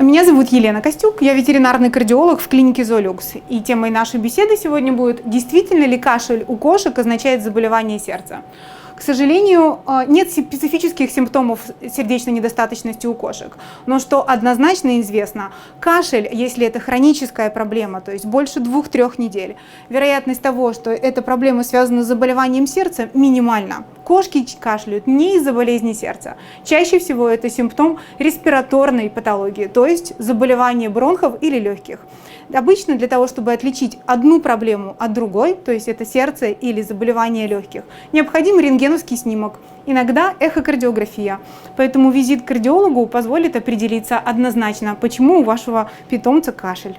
Меня зовут Елена Костюк, я ветеринарный кардиолог в клинике Зоолюкс. И темой нашей беседы сегодня будет: действительно ли кашель у кошек означает заболевание сердца? К сожалению, нет специфических симптомов сердечной недостаточности у кошек. Но что однозначно известно, кашель, если это хроническая проблема, то есть больше 2-3 недель, вероятность того, что эта проблема связана с заболеванием сердца, минимальна. Кошки кашляют не из-за болезни сердца. Чаще всего это симптом респираторной патологии, то есть заболевания бронхов или легких. Обычно для того, чтобы отличить одну проблему от другой, то есть это сердце или заболевание легких, необходим рентгеновский снимок, иногда эхокардиография. Поэтому визит к кардиологу позволит определиться однозначно, почему у вашего питомца кашель.